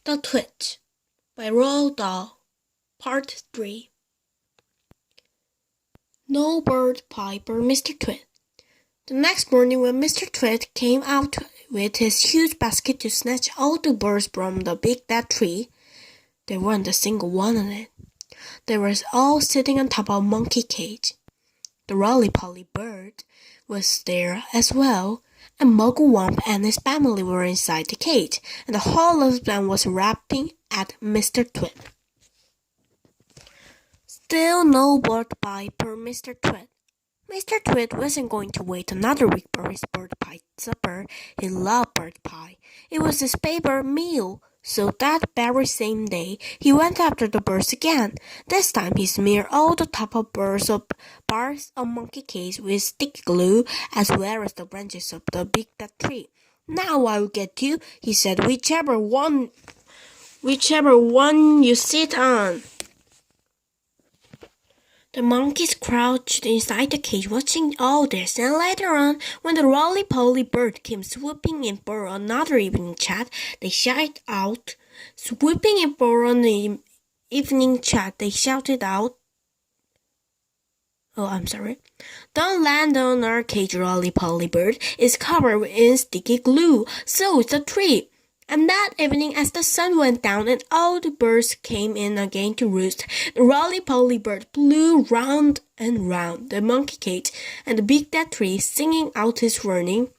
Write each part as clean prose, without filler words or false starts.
The TWITS by ROALD, Part 3. No Bird Pie by Mr. Twit. The next morning when Mr. Twit came out with his huge basket to snatch all the birds from the big dead tree, there wasn't a single one on it. They were all sitting on top of a monkey cage. The roly-poly bird was there as well, and Mugglewump and his family were inside the cage, and the whole of them was rapping at Mr. Twit. Still no bird pie per Mr. Twit. Mr. Twit wasn't going to wait another week for his bird pie supper. He loved bird pie. It was his favorite meal. So that very same day, he went after the birds again. This time he smeared all the top of bars of monkey cage with sticky glue, as well as the branches of the big dead tree. Now I'll get you, he said, whichever one you sit on. The monkeys crouched inside the cage watching all this, and later on, when the roly-poly bird came swooping in for another evening chat, they shouted out, Don't land on our cage, roly-poly bird. It's covered in sticky glue, so is the tree. And that evening, as the sun went down and all the birds came in again to roost, the roly-poly bird flew round and round the monkey cage and the big dead tree, singing out his warning.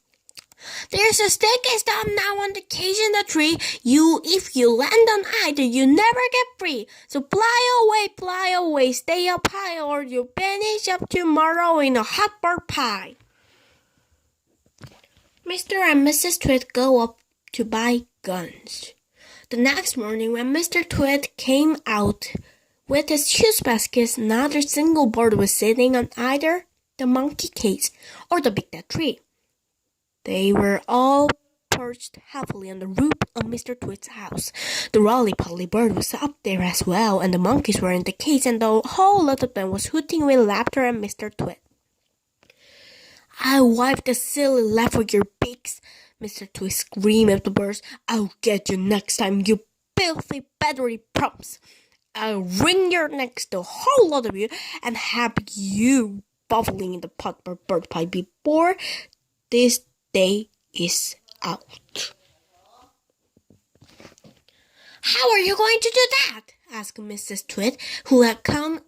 There's a sticky stuff now on the cage and the tree. If you land on either, you never get free. So fly away, stay up high, or you'll vanish up tomorrow in a hot bird pie. Mr. and Mrs. Twit go up to buy guns. The next morning when Mr. Twit came out with his huge baskets, not a single bird was sitting on either the monkey cage or the big dead tree. They were all perched heavily on the roof of Mr. Twit's house. The roly-poly bird was up there as well, and the monkeys were in the cage, and the whole lot of them was hooting with laughter at Mr. Twit. I'll wipe the silly laugh with your beaks, Mr. Twit screamed at the birds. I'll get you next time, you filthy battery props. I'll wring your necks, the whole lot of you, and have you bubbling in the pot for bird pie before this day is out. How are you going to do that? Asked Mrs. Twit, who had come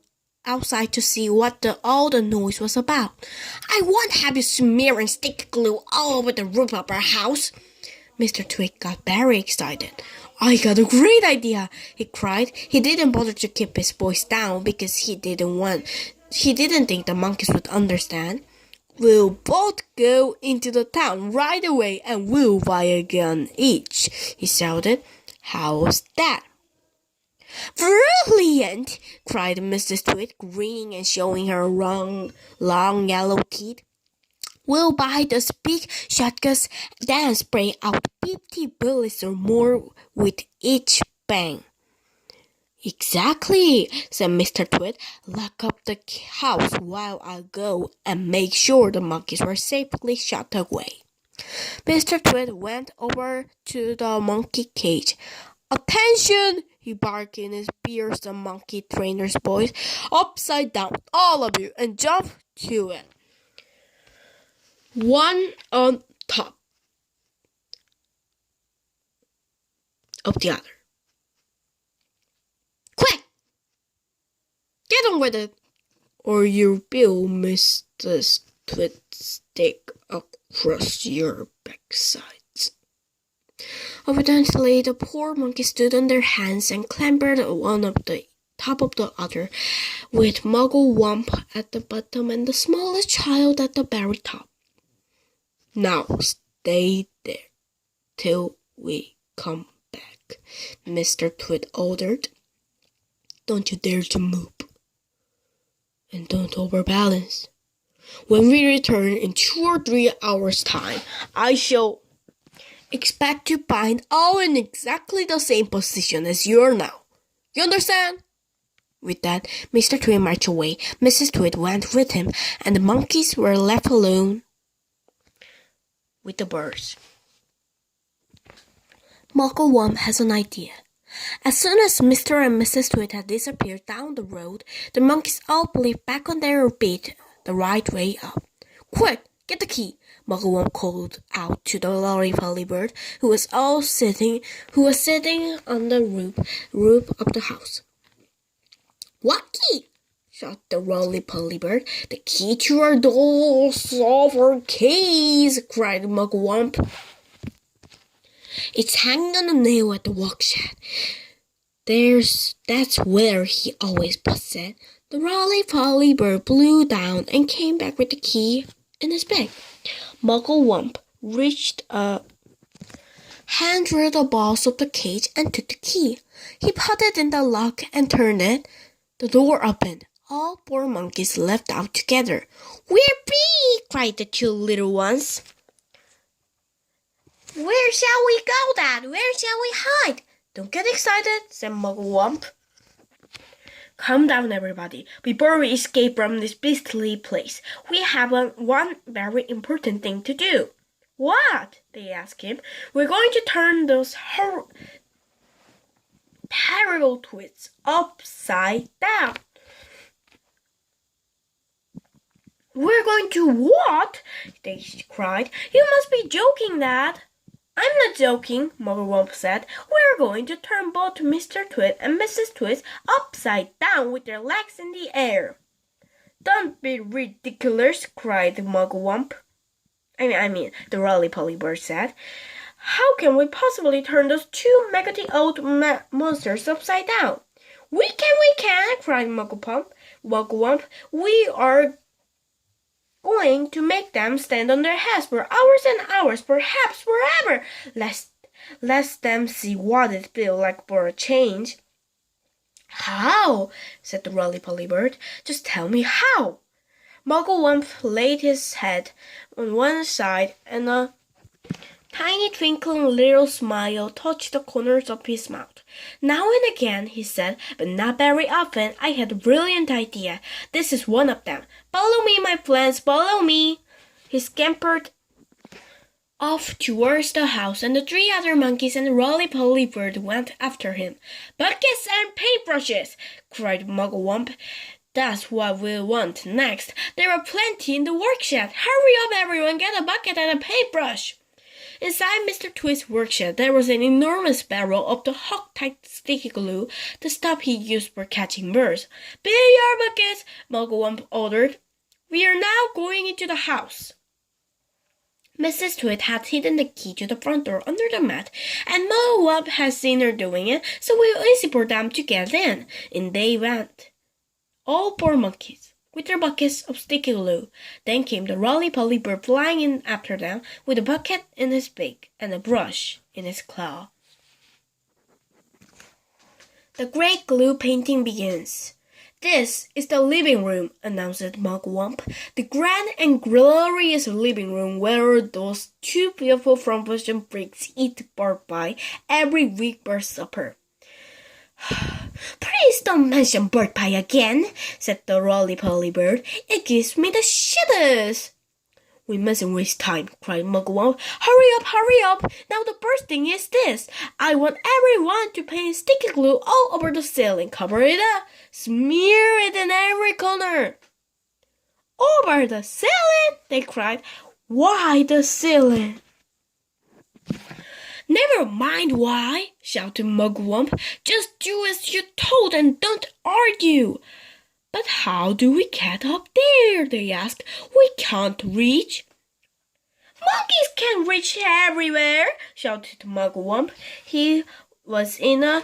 outside to see what all the noise was about. I won't have you smearing sticky glue all over the roof of our house. Mr. Twit got very excited. I got a great idea, he cried. He didn't bother to keep his voice down because he didn't think the monkeys would understand. We'll both go into the town right away and we'll buy a gun each, he shouted. How's that? Brilliant! Cried Mrs. Twit, grinning and showing her long yellow teeth. We'll buy those big shotguns, then spray out 50 bullets or more with each bang. Exactly, said Mr. Twit. Lock up the house while I go and make sure the monkeys were safely shot away. Mr. Twit went over to the monkey cage. Attention! He barked in his fearsome monkey trainer's voice. Upside down, all of you, and jump to it. One on top of the other. Quick! Get on with it, or you will miss the Twit stick across your backsides. Evidently, the poor monkeys stood on their hands and clambered one up the top of the other, with Mugglewump at the bottom and the smallest child at the very top. Now stay there till we come back, Mr. Twit ordered. Don't you dare to move, and don't overbalance. When we return in 2 or 3 hours' time, I shall expect to find all in exactly the same position as you are now. You understand? With that, Mr. Twit marched away. Mrs. Twit went with him, and the monkeys were left alone with the birds. Mugglewump has an idea. As soon as Mr. and Mrs. Tweet had disappeared down the road, the monkeys all leaped back on their feet the right way up. "Quick, get the key!" Muggle called out to the Lolly-Polly bird, who was sitting on the roof of the house. "What key?" shouted the Roly-Poly bird. "The key to our doors of our keys!" cried Mugwump. "It's hanging on a nail at the workshop. That's where he always puts it." The Roly-Poly bird blew down and came back with the key in his bag. Mugwump reached a hand through the bars of the cage and took the key. He put it in the lock and turned it. The door opened. All 4 monkeys leapt out together. "We're free!" cried the 2 little ones. "Where shall we go, Dad? Where shall we hide?" "Don't get excited," said Mugwump. "Calm down, everybody. Before we escape from this beastly place, we have one very important thing to do." "What?" they asked him. "We're going to turn those terrible twits upside down." "We're going to what?" they cried. "You must be joking, Dad." "I'm not joking," Mugwump said. "We're going to turn both Mr. Twit and Mrs. Twit upside down with their legs in the air." "Don't be ridiculous," cried Mugwump. I mean, the Roly-Poly bird said. "How can we possibly turn those 2 maggoty old monsters upside down?" We can," cried Mugwump. "We are going to make them stand on their heads for hours and hours, perhaps forever. Let them see what it feels like for a change." "How?" said the Roly-Poly bird. "Just tell me how." Mugwump laid his head on one side, and a tiny twinkling little smile touched the corners of his mouth. "Now and again," he said, "but not very often, I had a brilliant idea. This is one of them. Follow me, my friends, follow me." He scampered off towards the house, and the 3 other monkeys and the Roly-Poly bird went after him. "Buckets and paintbrushes!" cried Mugwump. "That's what we'll want next. There are plenty in the workshop. Hurry up, everyone, get a bucket and a paintbrush." Inside Mr. Twit's workshop, there was an enormous barrel of the hog-tight sticky glue, the stuff he used for catching birds. "Fill your buckets," Mugwump ordered. "We are now going into the house." Mrs. Twit had hidden the key to the front door under the mat, and Mugwump had seen her doing it, so it was easy for them to get in. In they went. All 4 monkeys, with their buckets of sticky glue. Then came the Roly-Poly bird flying in after them, with a bucket in his beak and a brush in his claw. The great glue painting begins. "This is the living room," announced Mugwump. "The grand and glorious living room where those 2 beautiful front-position freaks eat bird pie every week for supper." "Please don't mention bird pie again," said the Roly-Poly bird. "It gives me the shivers." "We mustn't waste time," cried Mugwump. Hurry up! Now the first thing is this. I want everyone to paint sticky glue all over the ceiling. Cover it up. Smear it in every corner." "Over the ceiling?" they cried. "Why the ceiling?" "Never mind why," shouted Mugwump. "Just do as you're told and don't argue." "But how do we get up there?" they asked. "We can't reach." "Monkeys can reach everywhere," shouted Mugwump. He was in a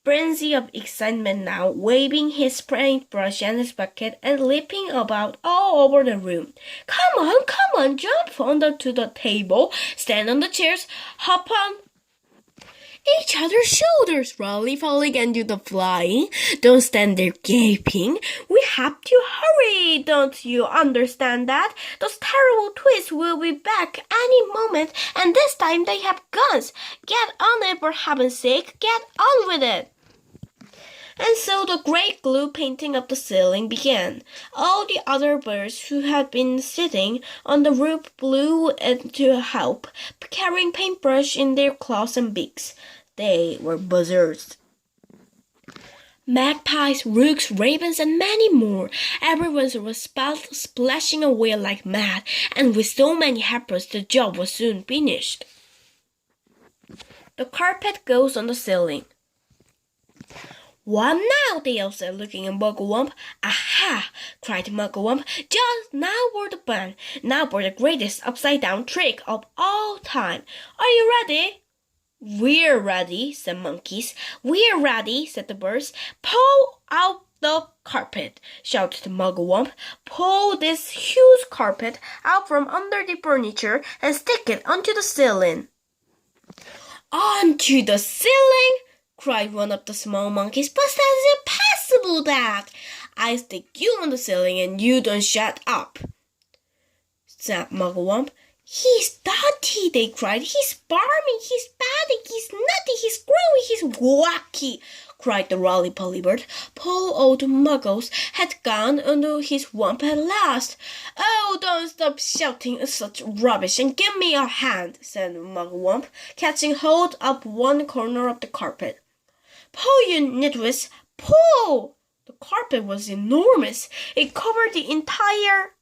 frenzy of excitement now, waving his paintbrush and his bucket and leaping about all over the room. Come on, jump onto the table, stand on the chairs, hop on each other's shoulders. Roly-Poly can do the flying. Don't stand there gaping. We have to hurry. Don't you understand that? Those terrible twits will be back any moment, and this time they have guns. Get on it, for heaven's sake. Get on with it. And so the great glue painting of the ceiling began. All the other birds who had been sitting on the roof blew in to help, carrying paintbrush in their claws and beaks. They were buzzards. Magpies, rooks, ravens, and many more. Everyone was splashing away like mad, and with so many helpers, the job was soon finished. The carpet goes on the ceiling. "What now?" they all said, looking at Mugglewump. "Aha!" cried Mugglewump. "Just now for the fun. Now for the greatest upside-down trick of all time. Are you ready?" "We're ready," said monkeys. "We're ready," said the birds. "Pull out the carpet," shouted Mugglewump. "Pull this huge carpet out from under the furniture and stick it onto the ceiling." "Onto the ceiling?" cried one of the small monkeys. "But that's impossible, that. I stick you on the ceiling and you don't shut up," said Mugglewump. "He's dirty," they cried. "He's barmy, he's batty, he's nutty, he's groovy, he's wacky," cried the roly-poly bird. Poor old Muggles had gone under his wump at last. "Oh, don't stop shouting such rubbish and give me a hand," said Mugglewump, catching hold of one corner of the carpet. "Pull, you nitwits, pull!" The carpet was enormous. It covered the entire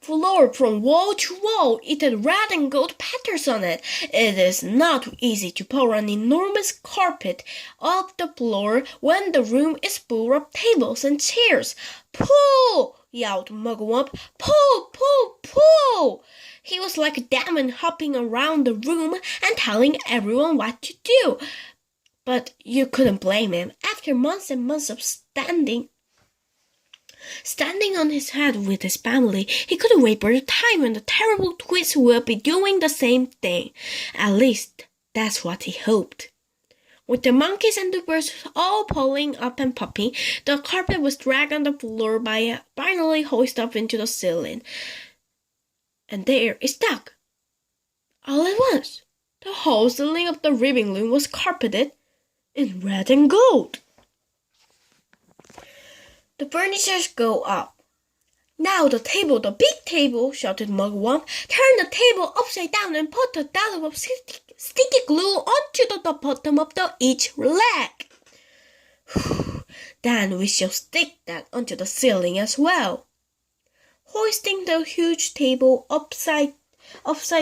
floor from wall to wall. It had red and gold patterns on it. It is not easy to pull an enormous carpet off the floor when the room is full of tables and chairs. "Pull!" yelled Mugglewump. "Pull, pull, pull!" He was like a demon, hopping around the room and telling everyone what to do. But you couldn't blame him. After months and months of standing on his head with his family, he couldn't wait for the time when the terrible TWITS would be doing the same thing. At least, that's what he hoped. With the monkeys and the birds all pulling up and popping, the carpet was dragged on the floor by a finally hoisted up into the ceiling. And there it stuck. All at once, the whole ceiling of the living room was carpeted in red and gold. The furnitures go up. "Now the table, the big table," shouted Mugglewump. "Turn the table upside down and put a dollop of sticky glue onto the bottom of each leg. Then we shall stick that onto the ceiling as well." Hoisting the huge table upside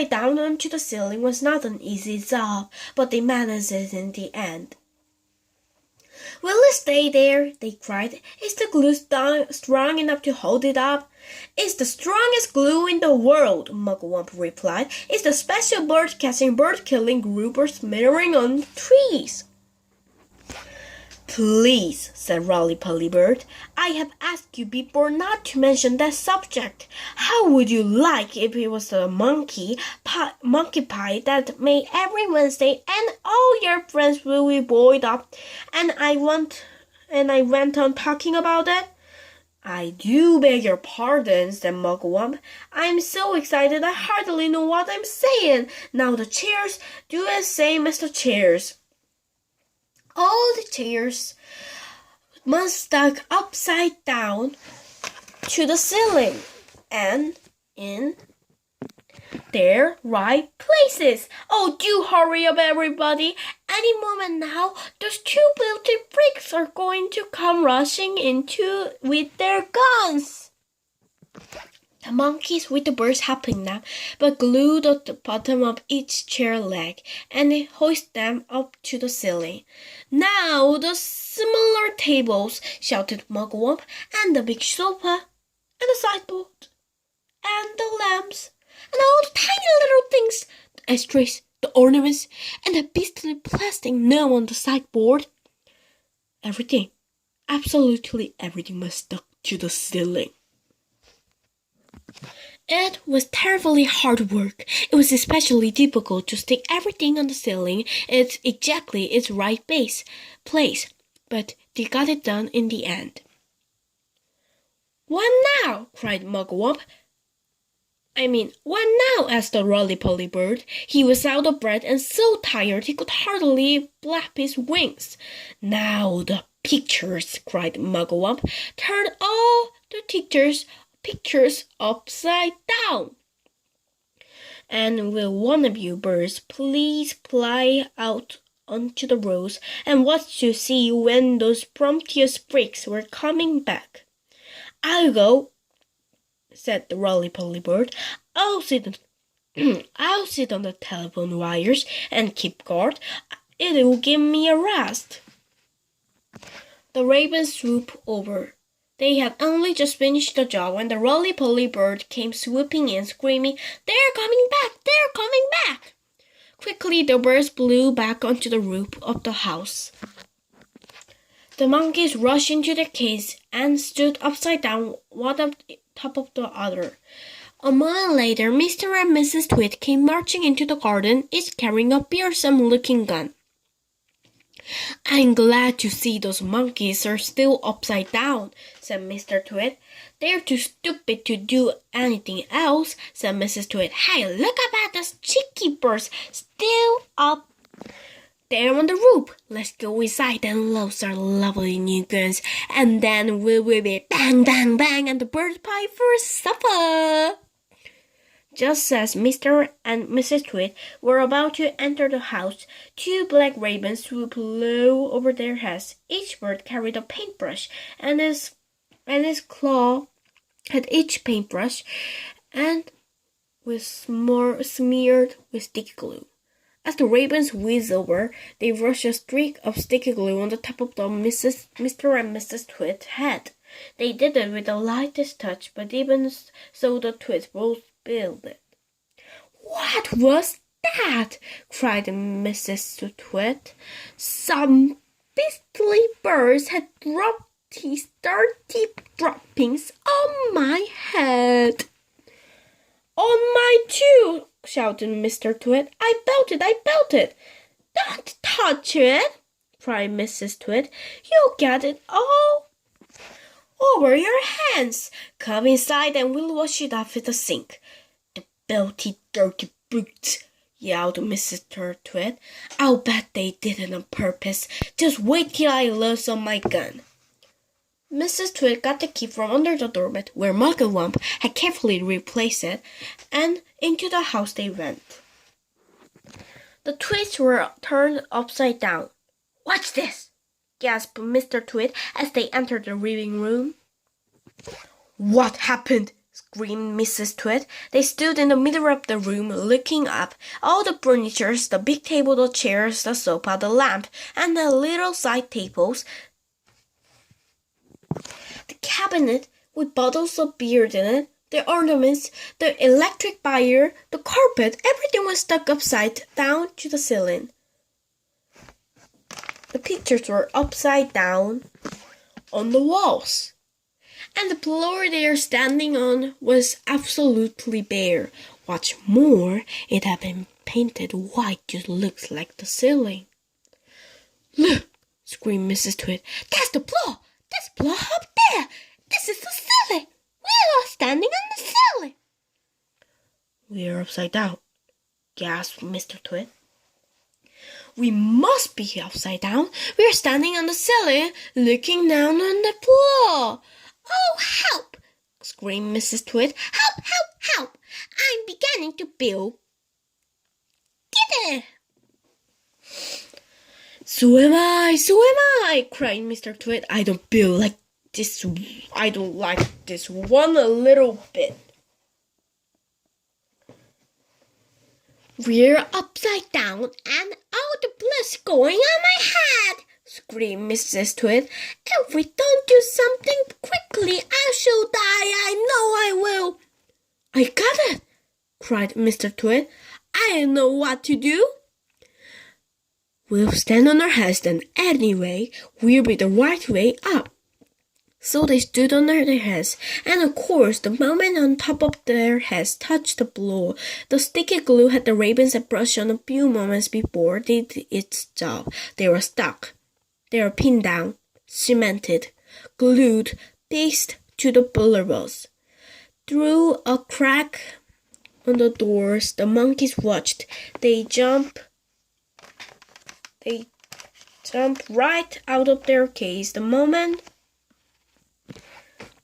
down onto the ceiling was not an easy job, but they managed it in the end. "Will it stay there?" they cried. "Is the glue strong enough to hold it up?" "It's the strongest glue in the world," Mugglewump replied. "It's the special bird-catching, bird-killing glue for smearing on trees." "Please," said Roly-Poly Bird, "I have asked you before not to mention that subject. How would you like if it was a monkey pie that made every Wednesday and all your friends will be boiled up and I went on talking about it?" "I do beg your pardon," said Mugglewump. "I'm so excited I hardly know what I'm saying. Now the chairs, do the same as the chairs." All the chairs must stuck upside down to the ceiling and in their right places. "Oh, do hurry up, everybody. Any moment now, those two guilty freaks are going to come rushing into with their guns." The monkeys with the birds helping them, but glued at the bottom of each chair leg and hoist them up to the ceiling. "Now the smaller tables," shouted Mugglewump, "and the big sofa, and the sideboard, and the lamps, and all the tiny little things, the ashtrays, the ornaments, and the beastly plastic gnome on the sideboard. Everything, absolutely everything must stuck to the ceiling." It was terribly hard work. It was especially difficult to stick everything on the ceiling in exactly its right place, but they got it done in the end. "What now?" cried Mugglewump. "What now?" asked the roly-poly bird. He was out of breath and so tired he could hardly flap his wings. "Now the pictures," cried Mugglewump. "Turn all the pictures upside down. And will one of you birds please fly out onto the roads and watched to see when those promiscuous freaks were coming back. "I'll go," said the roly-poly bird. I'll sit on the telephone wires and keep guard. It'll give me a rest." The ravens swooped over. They had only just finished the job when the roly-poly bird came swooping in, screaming, "They're coming back! They're coming back!" Quickly, the birds flew back onto the roof of the house. The monkeys rushed into their cage and stood upside down, one on top of the other. A moment later, Mr. and Mrs. Twit came marching into the garden, each carrying a fearsome-looking gun. "I'm glad to see those monkeys are still upside down," said Mr. Twit. "They're too stupid to do anything else," said Mrs. Twit. "Hey, look up at those cheeky birds still up there on the roof. Let's go inside and load our lovely new guns, and then we will be bang, bang, bang, and the bird pie for supper." Just as Mr. and Mrs. Twit were about to enter the house, two black ravens swooped low over their heads. Each bird carried a paintbrush, and his claw at each paintbrush and was more smeared with sticky glue. As the ravens whizzed over, they rushed a streak of sticky glue on the top of Mr. and Mrs. Twit's head. They did it with the lightest touch, but even so the Twits both spilled it. "What was that?" cried Mrs. Twit. "Some beastly birds had dropped these dirty droppings on my head." "On mine too!" shouted Mr. Twit. I felt it! "Don't touch it!" cried Mrs. Twit. "You'll get it all over your hands. Come inside and we'll wash it off at the sink." "The filthy, dirty brutes!" yelled Mrs. Twit. "I'll bet they did it on purpose. Just wait till I load on my gun." Mrs. Twit got the key from under the doormat, where Muggle Wump had carefully replaced it, and into the house they went. The Twits were turned upside down. "Watch this!" gasped Mr. Twit as they entered the living room. "What happened?" screamed Mrs. Twit. They stood in the middle of the room, looking up. All the furniture, the big table, the chairs, the sofa, the lamp, and the little side tables, the cabinet with bottles of beer in it, the ornaments, the electric fire, the carpet, everything was stuck upside down to the ceiling. The pictures were upside down on the walls, and the floor they are standing on was absolutely bare. What's more, it had been painted white to look like the ceiling. "Look!" screamed Mrs. Twit. "That's the floor! That's the floor up there! This is the ceiling! We are standing on the ceiling!" "We're upside down," gasped Mr. Twit. "We must be upside down. We're standing on the ceiling, looking down on the floor." "Oh, help!" screamed Mrs. Twit. "Help, help, help! I'm beginning to feel giddy." So am I, cried Mr. Twit. I don't like this one a little bit. "We're upside down and all the blood's going on my head," screamed Mrs. Twit. "If we don't do something quickly, I shall die. I know I will." "I got it," cried Mr. Twit. "I know what to do." "We'll stand on our heads then anyway. We'll be the right way up." So they stood on their heads, and of course, the moment on top of their heads touched the floor, the sticky glue had the ravens had brushed on a few moments before did its job. They were stuck. They were pinned down, cemented, glued, fixed to the bulwarks. Through a crack on the doors, the monkeys watched. They jumped right out of their cage the moment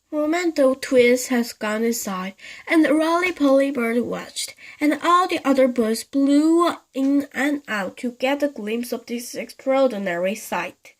Moment though TWITS has gone inside, and the roly-poly bird watched, and all the other birds flew in and out to get a glimpse of this extraordinary sight.